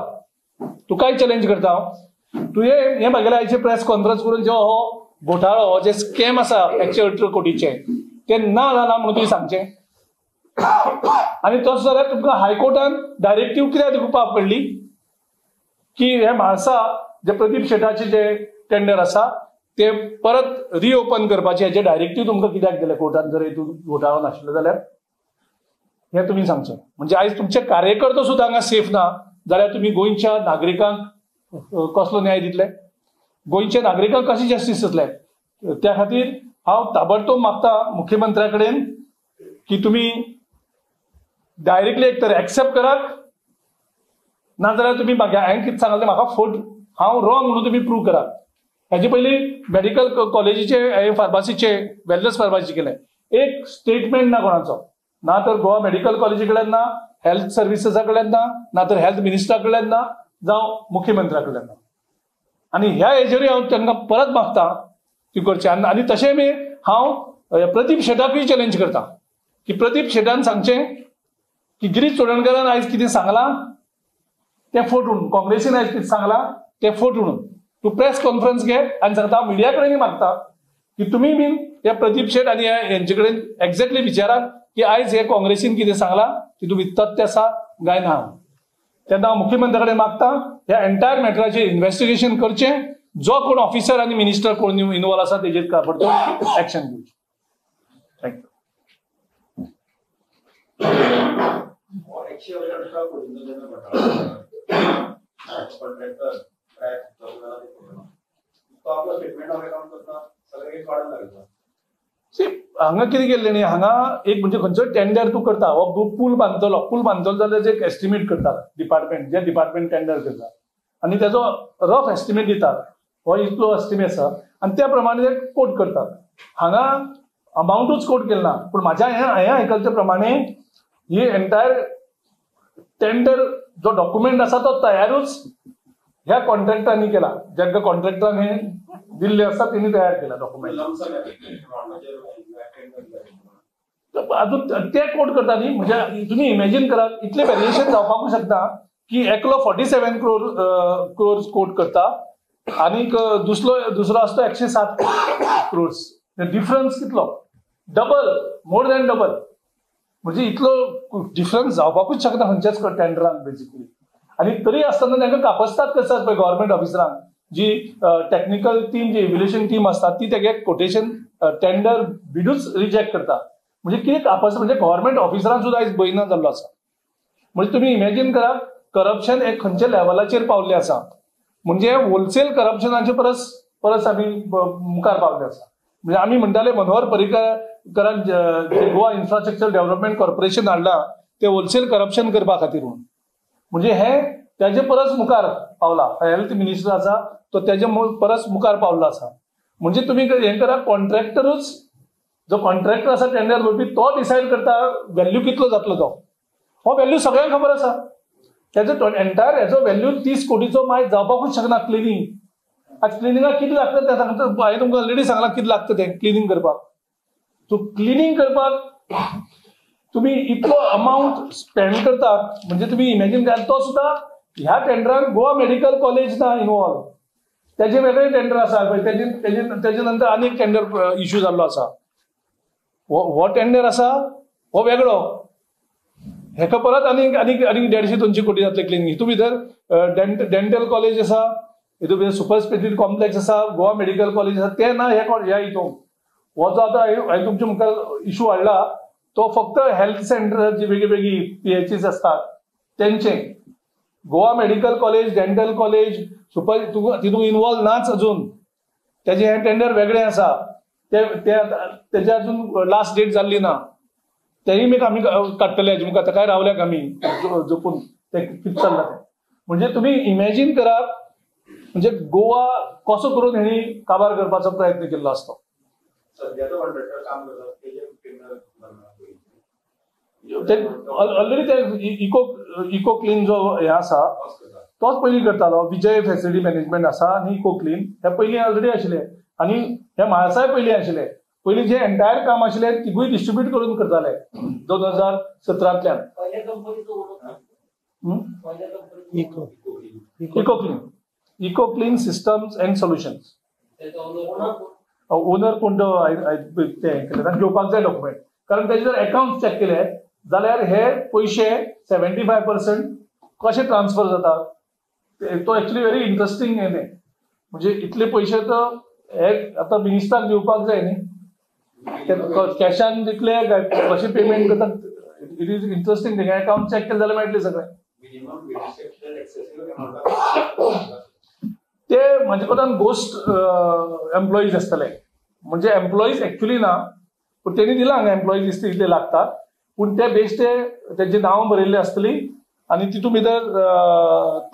तुकाय चॅलेंज करता, तुवें हे म्हागेल्या आयचे प्रेस कॉन्फरन्स करून जो हो घोटाळो, हो जे स्कॅम आसा 118 कोटीचे ते ना जालां म्हणून तुवें सांगचें. आणि तसो जाल्यार तुमकां हायकोर्टान डायरेक्टीव कित्याक दिवपाक पडली की हे म्हाळसा जे प्रदीप शेटाचे जे टेंडर आसा ते परत रिओपन करपाचे हेजे डायरेक्टीव तुमकां कित्याक दिले कोर्टान, जर हेतून घोटाळो नाशिल्लो जाल्यार हे तुमी सांगचें. म्हणजे आयज तुमचे कार्यकर्तो सुद्दां हांगा सेफ ना जाल्यार तुमी गोंयच्या नागरिकांक कसलो न्याय दितले, गोंयच्या नागरिकांक कशें जस्टीस जातले. त्या खातीर हांव ताबडतोब मागता मुख्यमंत्र्या कडेन की तुमी डायरेक्टली एक तर एक्सेप्ट करात, नाजाल्यार तुमी हांवें कितें सांगलें म्हाका फोट हांव रॉंग म्हणून तुमी प्रूव करात. हेजे पयलीं मेडिकल कॉलेजीचे फार्मासीचे वेलनेस फार्मासी केले, एक स्टेटमेंट ना कोणाचो, ना तर गोवा मेडिकल कॉलेजी कडल्यान ना, हेल्थ सर्विसेसा कडल्यान ना तर हेल्थ मिनिस्टरा कडल्यान ना, जावं मुख्यमंत्र्या कडल्यान ना. आणि ह्या हेजेरूय हांव तांकां परत मागता की करचें. आनी तशें मी हांव प्रदीप शेटाकूय चॅलेंज करता की प्रदीप शेटान सांगचें की गिरीश चोडणकरान आयज कितें सांगलां तें फटून, काँग्रेसीन आयज कितें सांगलां तें फटून तूं प्रेस कॉन्फरन्स घे. आनी सांगता मिडिया कडेनय मागता की तुम्ही बीन या प्रदीप शेट आणि यांचे कडेन एक्झॅक्टली विचारात की आयज हे काँग्रेसीन कितें सांगलां तितून तथ्य आसा काय ना. तेन्ना हांव मुख्यमंत्री कडेन मागता ह्या एंटायर मॅटराचेर इन्व्हेस्टिगेशन करचें, जो कोण ऑफिसर आनी मिनिस्टर कोण इन्वॉल्व आसा तेजेर ताबडतोब एक्शन घेवचें. थँक्यू. हांगा कितें केल्लें न्ही, हांगा एक म्हणजे खंयचोय टेंडर तूं करता हो पूल बांदतलो जाल्यार एक एस्टिमेट करता डिपार्टमेंट, जे डिपार्टमेंट टेंडर करता आनी तेजो रफ एस्टिमेट दिता, हो इतलो एस्टिमेट आसा आनी त्या प्रमाणे ते कोट करतात. हांगा अमाउंटूच कोट केल्लो ना, पूण म्हाज्या हें आयकल्ल्या प्रमाणे ही एंटायर टेंडर जो डॉक्युमेंट आसा तो तयारूच ह्या कॉन्ट्रॅक्टरांनी केला, जांकां कॉन्ट्रॅक्टरान हे दिल्ले आसा तेणी तयार केला डॉक्युमेंट. अजून ते कोट करता न्ही, म्हणजे तुमी इमॅजिन करात इतले व्हेरिएशन जावपाकूच शकता की एकलो 47 crores कोट करता आनी दुसरो आसता 107 crores. डिफरन्स कितलो? Double, more than double. म्हणजे इतलो डिफरन्स जावपाकूच शकता खंयच्याच टेंडरान बेसिकली. आनी तरी आसतना तांकां कापसतात कशें आसता पळय गव्हर्मेंट ऑफिसरांक, जी टेक्निकल टीम, जी इव्हल्युशन टीम असतात ती तेगे कोटेशन टेंडर बिडूच रिजेक्ट करता. म्हणजे कितें कापस, म्हणजे गव्हर्मेंट ऑफिसरांक सुद्दां आयज भंय ना जाल्लो आसा. म्हणजे तुमी इमॅजिन करा करप्शन एक खंयच्या लेवलाचेर पावल्लें आसा. म्हणजे होलसेल करप्शनाचे परस आमी मुखार पावले आसा. म्हणजे आमी म्हणटाले मनोहर पर्रीकरान जे गोवा इन्फ्रास्ट्रक्चर डेव्हलपमेंट कॉर्पोरेशन हाडलां ते होलसेल करप्शन करपा खातीर म्हणून. म्हणजे हे त्याचे परस मुखार पावला. हेल्थ मिनिस्टर आसा तो त्याचे परस मुखार पावलो आसा. म्हणजे तुम्ही हें करा, कॉन्ट्रॅक्टरूच जो कॉन्ट्रॅक्टर आसा टेंडर करपी तो डिसायड करता व्हॅल्यू कितलो जातलो तो. हो व्हॅल्यू सगळ्यांक खबर आसा. त्याचो एंटायर हेचो व्हॅल्यू 30 कोटीचो मायज जावपाकूच शकना. क्लिनिंग, आज क्लिनिंगाक कितें लागता तें सांगता. हांवें तुमकां ऑलरेडी सांगलां कितें लागता तें क्लिनिंग करपाक. सो क्लिनिंग करपाक तुम्ही इतलो अमाउंट स्पेंड करतात, म्हणजे तुम्ही इमॅजिन कराल. तो सुद्धा ह्या टेंडरान गोवा मेडिकल कॉलेज ना इन्वॉल्व, त्याचे वेगळे टेंडर आसा पळय, तेजे नंतर आनीक टेंडर इश्यू जाल्लो आसा. हो टेंडर आसा हो वेगळो, हेका परत आनीक 150-200 कोटी जातले क्लिनिंग. हितून भितर डेंटल कॉलेज आसा, हितून भितर सुपर स्पेशलिटी कॉम्प्लेक्स आसा, गोवा मेडिकल कॉलेज आसा, ते ना ह्या हितून. हो जो आतां हांवें तुमच्या मुखार इश्यू हाडला तो फक्त हेल्थ सेंटर जी वेगळी PHCs असतात त्यांचे. Goa medical college, dental college, super तितून इन्वॉल्व नाच अजून. त्याचे हे टेंडर वेगळे आसा. तेजे अजून लास्ट डेट जाल्ली ना. तेही मी आमी काडटले हेजे मुखार, ताकाय रावल्याक आमी जपून ते कितें चल्लां तें. म्हणजे तुमी इमॅजिन करात, म्हणजे गोवा कसो करून हेणी काबार करपाचो प्रयत्न केल्लो आसतो. ऑलरेडी ते इको क्लीन जो हे आसा तोच पयलीं करतालो. विजय फॅसिलिटी मॅनेजमेंट आसा आनी इको क्लीन हे पयलीं ऑलरेडी आशिल्ले. आनी हे म्हाळसाय पयलीं आशिल्ले. पयलीं जे एंटायर काम आशिल्लें तिगूय डिस्ट्रिब्यूट करून करताले 2017तल्यान. Eco clean systems and solutions. Owner कोण ते घेवपाक जाय डॉक्युमेंट. कारण तेजे जर अकाउंट चॅक केले जाल्यार हे पयशे 75% कशे ट्रान्सफर जातात. तो एक्चुअली व्हेरी इंटरेस्टिंग हे. म्हणजे इतले पयशे तो हे आतां मिनिस्टराक दिवपाक जाय न्ही, कॅशान दितले कशे पेमेंट करतात. It is interesting thing. Account check केले जाल्यार मेळटले सगळे. ते म्हाजे कोतान गोस्ट एम्प्लॉईज आसतले. म्हणजे एम्प्लॉईज एक्चुअली ना, पूण तेणी दिला हांगा एम्प्लॉईज इतले लागतात, पूण ते बेश्टे तेंची नांवां बरयल्ली आसतली आनी तितून भितर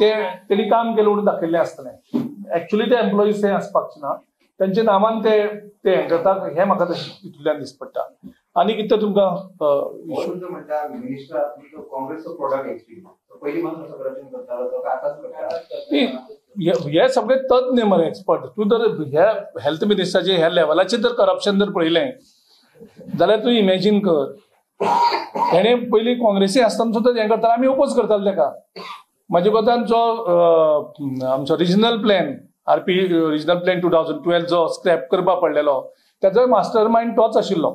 तेणी काम केलें म्हणून दाखयल्लें आसतलें. एक्चुअली ते एम्प्लॉईज हे आसपाकचे ना. तेंचे नांवान ते हे करतात. हे म्हाका तितूंतल्यान दिसपडटा. आनी कितें तुमकां हे सगळे तज्ञ मरे एक्सपर्ट. तूं जर हे हेल्थ मिनिस्टराचे ह्या लेवलाचेर जर करप्शन जर पळयलें जाल्यार तूं इमॅजिन कर. हेणे पयलीं काँग्रेसी आसतना सुद्दां हें करतालो, आमी ओपोज करताले तेका. म्हाजे कोतान जो आमचो regional plan RP regional plan 2012 जो स्क्रॅप करपा पडलेलो त्याचो मास्टर माइंड तोच आशिल्लो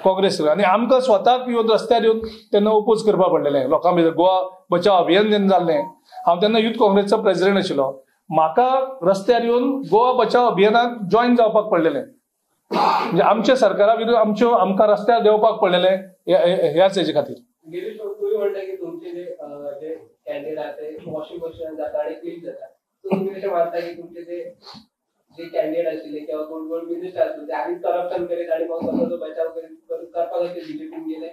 काँग्रेस. आनी आमकां स्वताक येवन रस्त्यार येवन तेन्ना ओपोज करपाक पडलेलें लोकां भितर. गोवा बचाव अभियान जेन्ना जाल्लें, हांव तेन्ना युथ काँग्रेसचो प्रेसिडेंट आशिल्लो. म्हाका रस्त्यार येवन गोवा बचाव अभियानाक जॉयन जावपाक पडलेलें. म्हणजे आमच्या सरकारा विरुद्ध आमकां रस्त्यार देंवपाक पडलेलें ह्याच हेजे खातीर. तुम्ही म्हणता की तुमचे जे कॅन्डिडेट आहेत ते वॉशिंग मशीन जाता आणि क्लीन जाता. तुम्ही कशें मानता की तुमचे जे कॅन्डिडेट आशिल्ले किंवा कोण कोण मिनिस्टर आसले ते आधीच करप्शन करीत आणि मग स्वताचो बचाव करपाक अशें बीजेपीन गेले.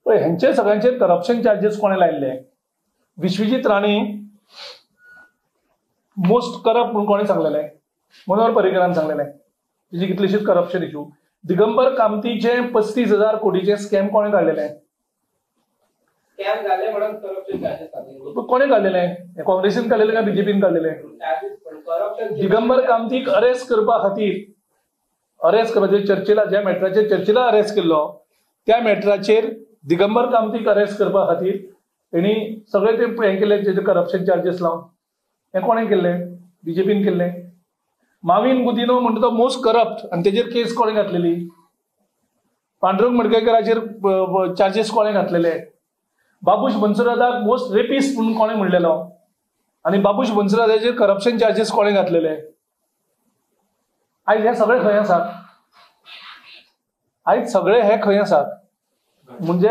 पळय हेंचे सगळ्यांचेर करप्शन चार्जीस कोणें लायिल्ले? विश्वजीत राणे मोस्ट करप्ट म्हणून कोणें सांगलेलें? मनोहर पर्रीकरान सांगलेलें. तेजी कितलीशीच करप्शन इश्यू. दिगंबर कामतीचे 35,000 कोटीचे स्कॅम कोणें काडलेले? स्कॅम जाले म्हणून करप्शन चार्जेस लागले. कोणें काडलेलें? काँग्रेसीन काडलेलें काय बीजेपीन काडलेलें? दिगंबर कामतीक अरेस्ट करपा खातीर चर्चिला, ज्या मॅटराचेर चर्चिला अरेस्ट केल्लो, त्या मॅटराचेर दिगंबर कामतीक अरेस्ट करपा खातीर तेणी सगळे ते हें केलें, तेजे करप्शन चार्जीस लावन. हें कोणें केल्लें? बीजेपीन केल्लें. माविन गुदिनो म्हणटा तो मोस्ट करप्ट, आनी तेजेर केस कोणें घातलेली? पांडुरंग मडकयकराचेर चार्जीस कोणें घातलेले? बाबूश बन्सुरादाक मोस्ट रेपिस्ट म्हणून कोणें म्हणलेलो? आनी बाबूश बन्सुरादाचेर करप्शन चार्जीस कोणें घातलेले? आयज हे सगळे खंय आसात? आयज सगळे हे खंय आसात? म्हणजे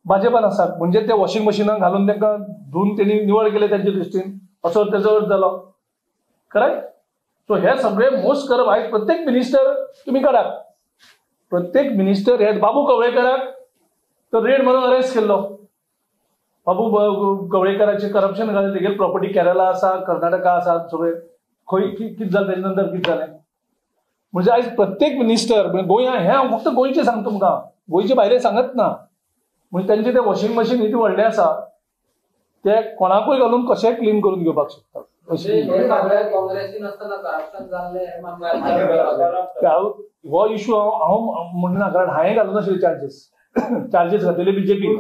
भाजपान आसात. म्हणजे ते वॉशिंग मशिनाक घालून तांकां धुवन तेणी निवळ केले तांचे दृश्टीन, असो तेजो अर्थ जालो. करेक्ट? सो हे सगळे मोस्ट करप्ट. आयज प्रत्येक मिनिस्टर तुमी काडात, प्रत्येक मिनिस्टर हे बाबू कवळेकराक तो रेड म्हणून अरेस्ट केल्लो. बाबू कवळेकराचें करप्शन घालें, तेगेली प्रॉपर्टी केरला आसा, कर्नाटका आसा, सगळे खंय कितें जालें तेजे नंतर कितें जालें. म्हणजे आयज प्रत्येक मिनिस्टर गोंया, हें हांव फक्त गोंयचें सांगता तुमकां, गोंयचे भायले सांगत ना. म्हणजे तांचे ते वॉशिंग मशीन इतले व्हडले आसा ते कोणाकूय घालून कशेंय क्लीन करून घेवपाक शकतात. हो इश्यू हांव म्हणना, कारण हांवें घालूं नाशिल्ले चार्जीस घातलेले बीजेपीन.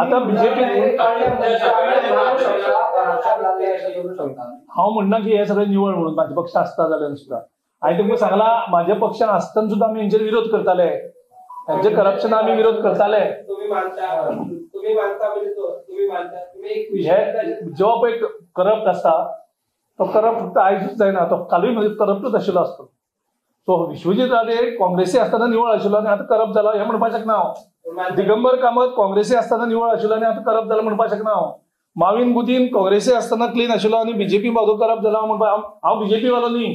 आता बीजेपी हांव म्हणना की हे सगळे निवळ म्हणून म्हाजे पक्षान आसता जाल्यार सुद्दां. हांवें तुमकां सांगला म्हाज्या पक्षान आसतना सुद्दां आमी हेंचेर विरोध करताले, हेंचे करप्शना आमी विरोध करताले. जो पळय करप्ट आसता तो करप्ट फक्त आयजूच जायना, तो कालूय म्हणजे करप्टूच आशिल्लो आसता. सो विश्वजीत राणे काँग्रेसी आसतना निवळ आशिल्लो आनी आतां करप्ट जालो हें म्हणपाक शकना हांव. दिगंबर कामत काँग्रेसी आसतना निवळ आशिल्लो आनी आतां करप्ट जालो म्हणपाक शकना हांव. माविन गुदीन काँग्रेसी आसतना क्लीन आशिल्लो आनी बीजेपी बाजू करप्ट जालो हांव म्हणपाक. हांव बीजेपी वालो न्ही,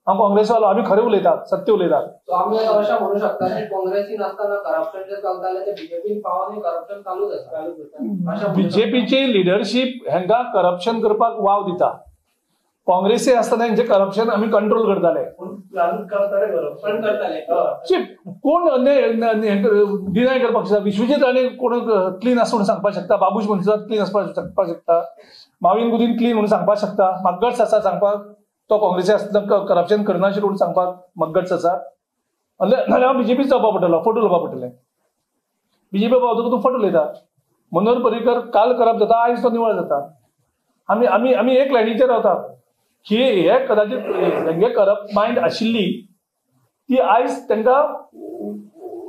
हांव काँग्रेस वालो. आमी खरें उलयतात, सत्य उलयतात. आमी अशें म्हणू शकता की काँग्रेसीन आसतना करप्शन जे चलतालें ते बीजेपीन पावोन करप्शन चालूच आसा. बीजेपीची लिडरशीप हेंकां करप्शन करपाक वाव दिता. काँग्रेसी आसतना हेंचे करप्शन आमी कंट्रोल करताले. कोण डिनाय करपाक शकता? विश्वजीत राणे कोण क्लीन आसा म्हणून सांगपाक शकता? बाबूश बन्सुराद क्लीन सांगपाक शकता? माविन गुदीन क्लीन म्हणून सांगपाक शकता? म्हाका गट्स आसा सांगपाक तो काँग्रेसी आसतना करप्शन करनाशिल्लो म्हणून सांगपाक? म्हाका गट्स आसा? नाल्यार हांव बीजेपीच जावपाक पडटलो, फट उलोवपाक पडटलें. बीजेपी बाबतींत तूं फट उलयता. मनोहर पर्रीकर काल करप्ट जाता, आयज तो निवळ जाता. आमी एक लायनीचेर रावतात की हे कदाचित तेंगे करप्ट मायंड आशिल्ली ती आयज तांकां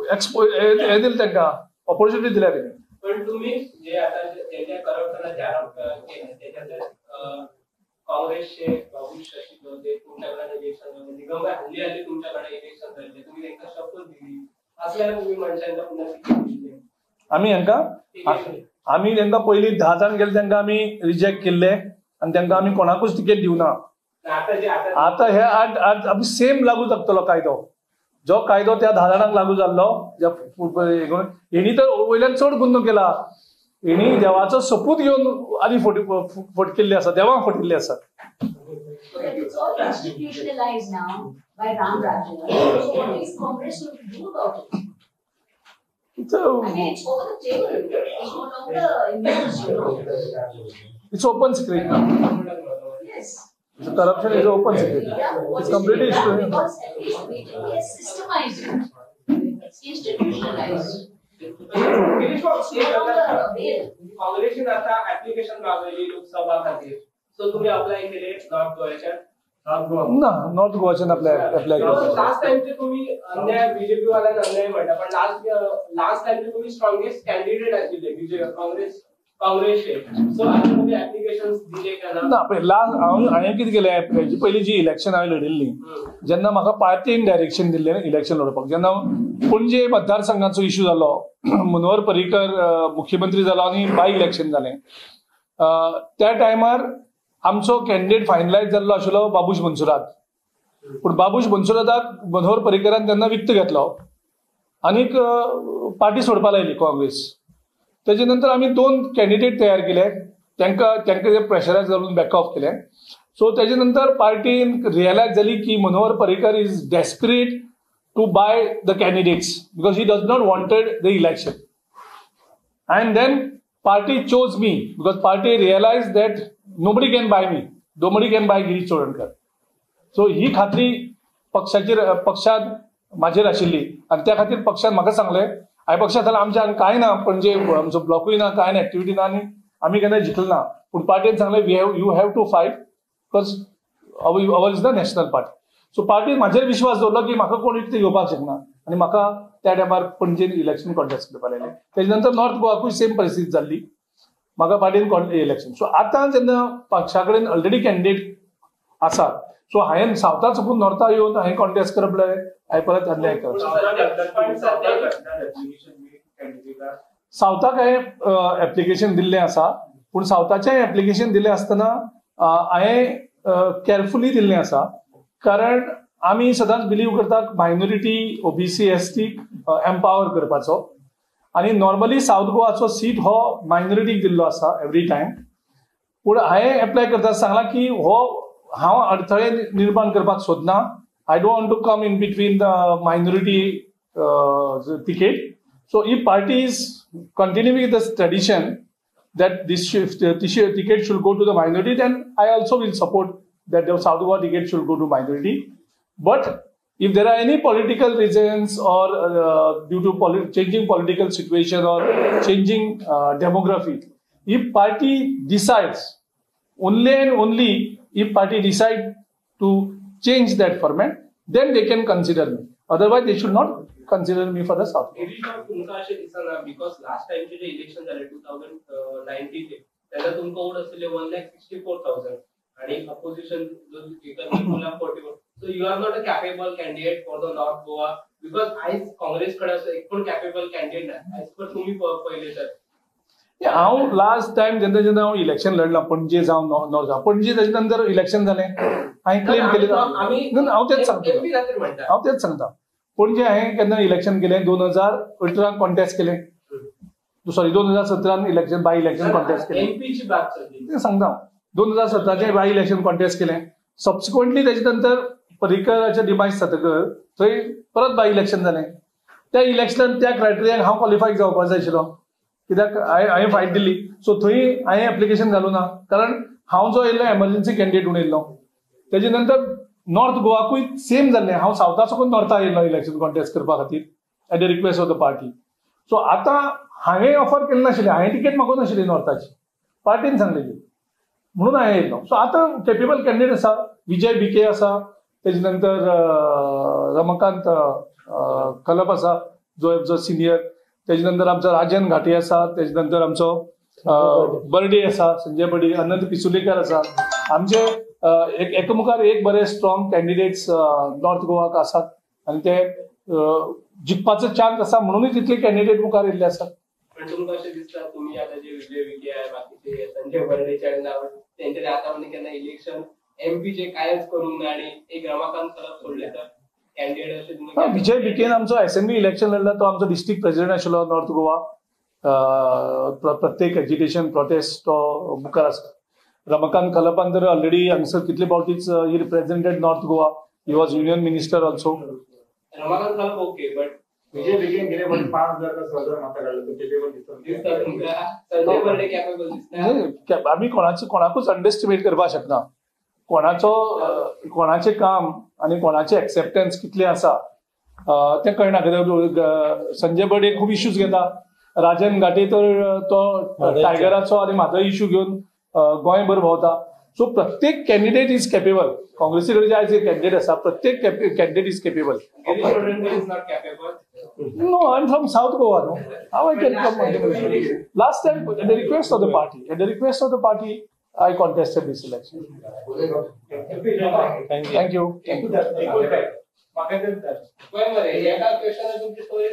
हे दिलें, तांकां ऑपॉर्च्युनिटी दिल्या तेणी. पण तुम्ही जे आता जे करप्शनाचे आरोप केले त्याच्यात काँग्रेसचे बाबूश आशिल्लो ते तुमच्याकडे इलेक्शन जालें, दिगंबर हल्ली तुमच्याकडे इलेक्शन जाल्लें, तुम्ही तांकां शपथ दिली, असल्या तुम्ही मनशांना पुन्हा तिकीट दिलें. आमी तांकां पयलीं 10 जाण गेले तांकां आमी रिजेक्ट केल्ले आनी तांकां आमी कोणाकूच तिकेट दिवना. आतां हे आमी सेम लागू जातलो कायदो, जो कायदो त्या 10 जाणांक लागू जाल्लो, हेणी तर वयल्यान चड गुन्हो केला. हेणी देवाचो सपूत घेवन आदी फट केल्ली आसा, देवाक फटिल्ली आसा. It's all institutionalized now by Ram Rajya. So what is Congress going to do about it? I mean, it's over the table. It's no longer in news, you know. It's open secret now. Yes. The corruption is open secret. Yeah, it's completely because at least BJP has systemized it. It's institutionalized. काँग्रेसीन आता application मागवली लोकसभा खातीर. So तुम्ही apply केले north गोव्याच्या ना north गोवाच्यान apply करता. Last टाइमचे तुम्ही अन्याय बीजेपी वाल्यान अन्याय म्हणटा पण लास्ट टाइमचे तुम्ही स्ट्रॉंगेस्ट कॅन्डिडेट आशिल्ले बीजेपी काँग्रेसचे. सो आता तुम्ही ऍप्लिकेशन्स दिले का ना? हांवें कितें केलें पयलीं जी इलेक्शन हांवें लडिल्ली जेन्ना म्हाका पार्टीन डायरेक्शन दिल्लें इलेक्शन लडोवपाक, जेन्ना पणजे मतदारसंघाचो इश्यू जालो, मनोहर पर्रीकर मुख्यमंत्री जालो आनी बाय इलेक्शन जालें, त्या टायमार आमचो कॅन्डिडेट फायनलायज जाल्लो आशिल्लो बाबूश बनसुरात. पूण बाबूश बनसुराताक मनोहर पर्रीकरान तेन्ना विकतो घेतलो आनीक पार्टी सोडपा लायली काँग्रेस. तेजे नंतर आमी 2 कॅन्डिडेट तयार केले, तांकां प्रेशरायज करून बॅकऑफ केले. सो तेजे नंतर पार्टीन रियलायज जाली की Manohar Parrikar is desperate to buy the candidates because he does not wanted the election. And then party chose me because party realise that nobody can buy me, nobody can buy Girish Chodankar. So ही खात्री पक्षात म्हाजेर आशिल्ली आनी त्या खातीर पक्षान म्हाका सांगलें, हांवें पक्षाक सांगलें आमच्या हांगा कांय ना, पणजे आमचो ब्लॉकूय ना, कांय ना, एक्टिविटी ना आनी आमी केन्ना जिखले ना. पूण पार्टीन सांगलें you have to fight because our is the national party. So पार्टीन म्हाजेर विश्वास दवरलो की म्हाका कोण इतलें घेवपाक शकना आनी म्हाका त्या टायमार पणजेन इलेक्शन कॉन्टेस्ट करपाक लायलें. तेजे नंतर नॉर्थ गोवाकूय सेम परिस्थिती जाल्ली, म्हाका पार्टीन इलेक्शन. सो आतां जेन्ना पक्षा कडेन ऑलरेडी कॅन्डिडेट आसा, सो हांवें सावथा चुकून नॉर्था येवन हांवें कॉन्टेस्ट करप जाल्यार हांवें परत अन्याय करप. सावथाक हांवें एप्लिकेशन दिल्लें आसा, पूण सावथाचें एप्लिकेशन दिल्लें आसतना हांवें केअरफुली दिल्लें आसा, कारण आमी सदांच बिलीव करतात मायनॉरिटी ओबीसी एसटी एम्पावर करपाचो. आनी नॉर्मली साऊथ गोवाचो सीट हो मायनॉरिटीक दिल्लो आसा एवरी टायम. पूण हांवें एप्लाय करता सांगलां की हो हांव अडथळे निर्माण करपाक सोदना. I don't want to come in between the minority ticket. So if party is continuing with this tradition that this ticket should go to the minority, then I also will support that the South Goa ticket should go to minority. But if there are any political reasons or due to changing political situation or changing demography, if party decides, only and only if party decide to change that format, then they can consider me. Otherwise, they should not consider me for the South. Because last time जे election झाले 2019 त्याला तुमका vote असले 1,64,000 आणि opposition जो Nicola 41. So you are not a capable candidate for the North Goa because आज काँग्रेसकडे असं एक पण कॅपेबल कॅन्डिडेट नाही. आज पण तुम्ही पहिले तर हांव लास्ट टायम जेन्ना हांव इलेक्शन लढला पणजे जावन नॉर्थ पणजे ताजे नंतर इलेक्शन जालें हांवें क्लेम केलें. हांव तेच सांगता पणजे हांवें केन्ना इलेक्शन केलें 2018 कॉन्टेस्ट केलें. Sorry 2017 election by election contest केलें. सांगता 2017 बाय इलेक्शन कॉन्टेस्ट केलें. सबसिक्वेंटली ताजे नंतर पर्रीकराचें डिमायज जातकर थंय परत बाय इलेक्शन जालें. त्या इलेक्शनान त्या क्रायटेरियाक हांव क्वॉलिफाय जावपाक जाय आशिल्लो कित्याक हांवें फायट दिल्ली. सो थंय हांवें एप्लिकेशन घालूं ना कारण हांव जो येयल्लो एमर्जन्सी कॅन्डिडेट म्हणून येयल्लो. तेजे नंतर नॉर्थ गोवाकूय सेम जाल्लें. हांव सावथा साकून नॉर्था येयल्लो इलेक्शन कॉन्टेस्ट करपा खातीर at the request of the party. So आतां हांवें ऑफर केल्ली नाशिल्ली, हांवें टिकेट मागूंक नाशिल्ली नॉर्थाची, पार्टीन सांगलेली म्हणून हांवें येयल्लो. सो आतां कॅपेबल कॅन्डिडेट आसा, विजय बिके आसा, तेजे नंतर रमाकांत कलप आसा जो सिनियर, तेजे नंतर आमचो राजन घाटे आसा, तेजे नंतर आमचो बर्डे आसा, संजय बर्डे, अनंत पिसुलेकर आसा. आमचे एकामुखार एक बरे स्ट्रॉंग कॅन्डिडेट्स नॉर्थ गोवाक आसात आनी ते जिखपाचो चान्स आसा म्हणूनच इतले कॅन्डिडेट मुखार येयल्ले आसात. पण तुमकां अशें दिसता तुमी आतां जे विजय विखे आय बाकीचे संजय बर्डेचे नांव तेंचे आतां म्हणजे केन्ना इलेक्शन एमपीचे कांयच करूंक ना आनी एक रमाकांत कलप सोडले तर कॅन्डिडेट अशें तुमी. विजय विखेन आमचो एसएमबी इलेक्शन लढला, तो आमचो डिस्ट्रिक्ट प्रेसिडेंट आशिल्लो नॉर्थ गोवा. प्रत्येक एज्युकेशन प्रोटेस्ट तो मुखार आसा. रमाकांत कलपान तर ऑलरेडी हांगसर कितले फावटीच he represented North Goa. He was union minister also. Ramakant Khalap okay but Vijay Vikhe गेले 5,000 का 6,000 माता काढलं तर केपेबल दिसता तुमकां संजय बर्डे कॅपेबल दिसता. आमी कोणाकूच अंडरस्टिमेट करपाक शकना. कोणाचें काम आनी कोणाचें एक्सेप्टन्स कितलें आसा तें कळना. संजय बर्डे खूब इश्यूज घेता. राजन घाटे तर तो टायगराचो आनी म्हाजो इश्यू घेवन गोंयभर भोंवता. सो प्रत्येक कॅन्डिडेट इज केपेबल. काँग्रेसी कडेन जे आयज कॅन्डिडेट आसा प्रत्येक candidate is capable. Girish Choudhury is not capable. No, I'm from South Goa. No, how I can come? Last time, at the request of the party, I contested this election. Thank you. एका question तुमची story